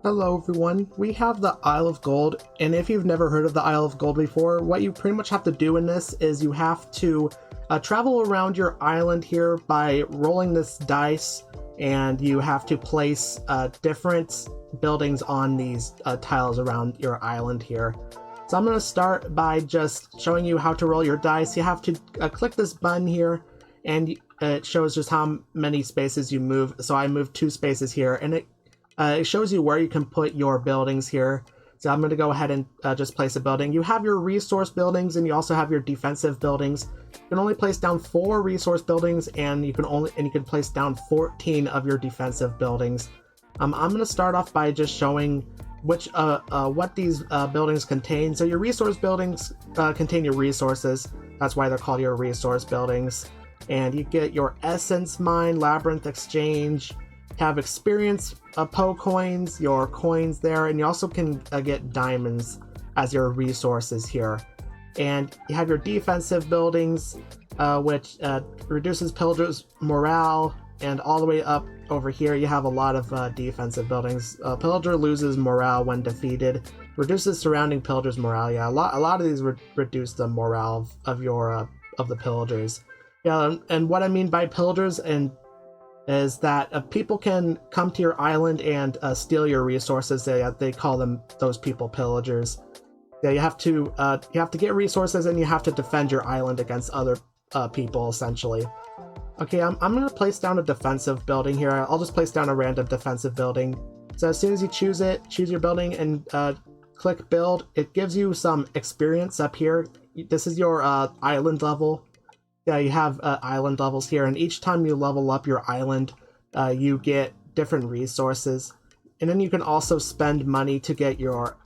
Hello everyone, we have the Isle of Gold, and if you've never heard of the Isle of Gold before, what you pretty much have to do in this is you have to travel around your island here by rolling this dice, and you have to place different buildings on these tiles around your island here. So I'm going to start by just showing you how to roll your dice. You have to click this button here, and it shows just how many spaces you move. So I moved 2 spaces here, and it shows you where you can put your buildings here. So I'm going to go ahead and just place a building. You have your resource buildings, and you also have your defensive buildings. You can only place down 4 resource buildings, and you can place down 14 of your defensive buildings. I'm going to start off by just showing what these buildings contain. So your resource buildings contain your resources. That's why they're called your resource buildings. And you get your essence mine, labyrinth exchange, have experience po coins, your coins there, and you also can get diamonds as your resources here. And you have your defensive buildings, which reduces pillagers' morale, and all the way up over here you have a lot of defensive buildings. Pillager loses morale when defeated, reduces surrounding pillagers' morale. Yeah, a lot of these reduce the morale of the pillagers. Yeah, and what I mean by pillagers is that people can come to your island and steal your resources. They call those people pillagers. Yeah, you have to get resources, and you have to defend your island against other people, essentially. Okay, I'm going to place down a defensive building here. I'll just place down a random defensive building. So as soon as you choose your building and click build, it gives you some experience up here. This is your island level. Yeah, you have island levels here, and each time you level up your island, you get different resources, and then you can also spend money to get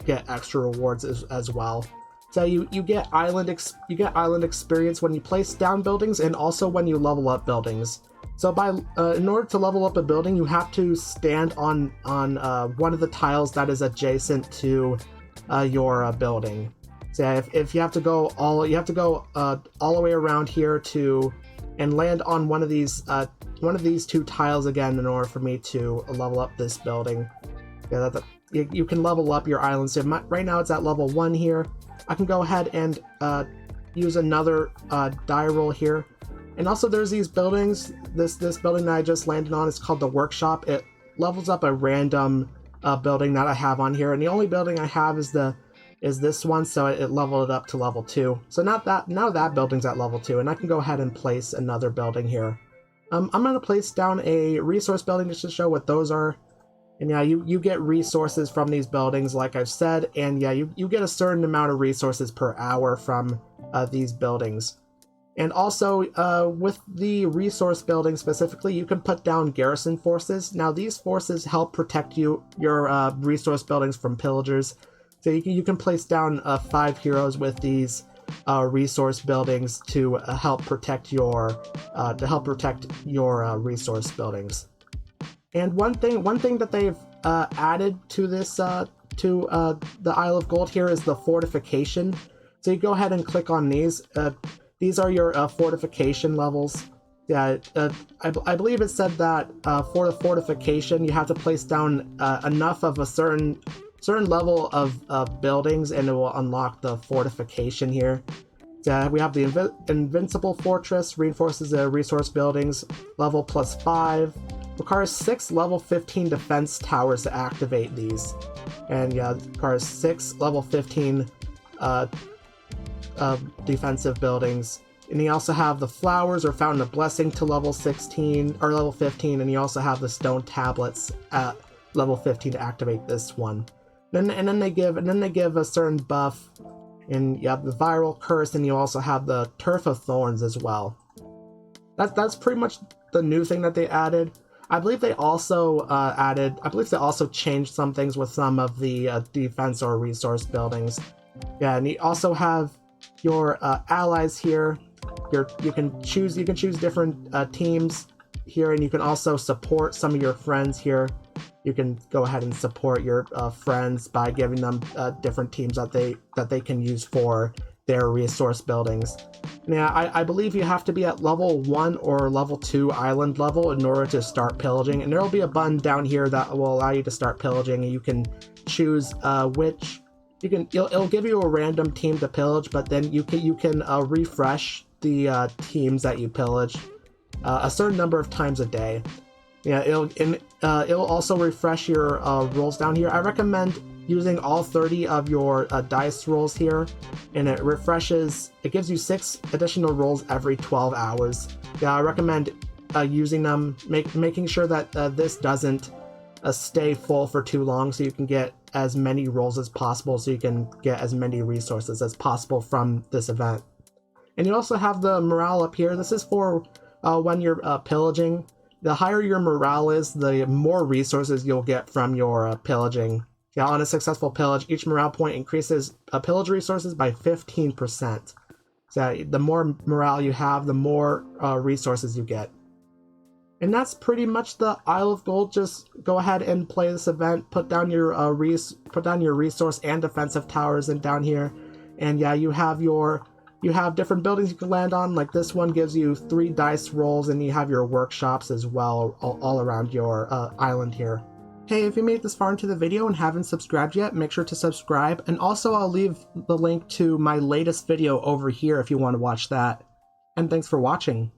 extra rewards as well. So you get island experience when you place down buildings, and also when you level up buildings. So in order to level up a building, you have to stand on one of the tiles that is adjacent to your building. So yeah, if you have to go all the way around here and land on one of these 2 tiles again in order for me to level up this building. Yeah, you can level up your island. So right now it's at level 1 here. I can go ahead and use another die roll here. And also there's these buildings. This building that I just landed on is called the workshop. It levels up a random building that I have on here, and the only building I have is this one, so it leveled it up to level 2. So now that building's at level 2, and I can go ahead and place another building here. I'm going to place down a resource building just to show what those are. And yeah, you get resources from these buildings, like I've said, and yeah, you get a certain amount of resources per hour from these buildings. And also, with the resource building specifically, you can put down garrison forces. Now, these forces help protect your resource buildings from pillagers. So you can place down 5 heroes with these resource buildings to help protect your resource buildings. And one thing that they've added to this the Isle of Gold here is the fortification. So you go ahead and click on these. These are your fortification levels. Yeah, I believe it said that for the fortification you have to place down enough of a certain level of buildings, and it will unlock the fortification here. We have the Invincible Fortress, reinforces the resource buildings, level +5, requires 6 level 15 defense towers to activate these, and yeah, requires 6 level 15 defensive buildings. And you also have the Flowers or Fountain of Blessing to level 16 or level 15, and you also have the Stone Tablets at level 15 to activate this one. And then they give a certain buff, and you have the Viral Curse, and you also have the Turf of Thorns as well. That's pretty much the new thing that they added. I believe they also changed some things with some of the defense or resource buildings. Yeah, and you also have your allies here. You can choose different teams here, and you can also support some of your friends here. You can go ahead and support your friends by giving them different teams that they can use for their resource buildings. Now, I believe you have to be at level 1 or level 2 island level in order to start pillaging, and there will be a button down here that will allow you to start pillaging, and you can choose which. It'll give you a random team to pillage, but then you can refresh the teams that you pillage a certain number of times a day. Yeah, it'll also refresh your rolls down here. I recommend using all 30 of your dice rolls here, and it gives you 6 additional rolls every 12 hours. Yeah, I recommend using them, making sure that this doesn't stay full for too long, so you can get as many rolls as possible, so you can get as many resources as possible from this event. And you also have the morale up here. This is for when you're pillaging. The higher your morale is, the more resources you'll get from your pillaging. Yeah, on a successful pillage, each morale point increases pillage resources by 15%. So the more morale you have, the more resources you get. And that's pretty much the Isle of Gold. Just go ahead and play this event. Put down your resource and defensive towers in down here, and yeah, you have different buildings you can land on. Like this one gives you 3 dice rolls, and you have your workshops as well all around your island here. Hey, if you made it this far into the video and haven't subscribed yet, make sure to subscribe. And also I'll leave the link to my latest video over here if you want to watch that. And thanks for watching.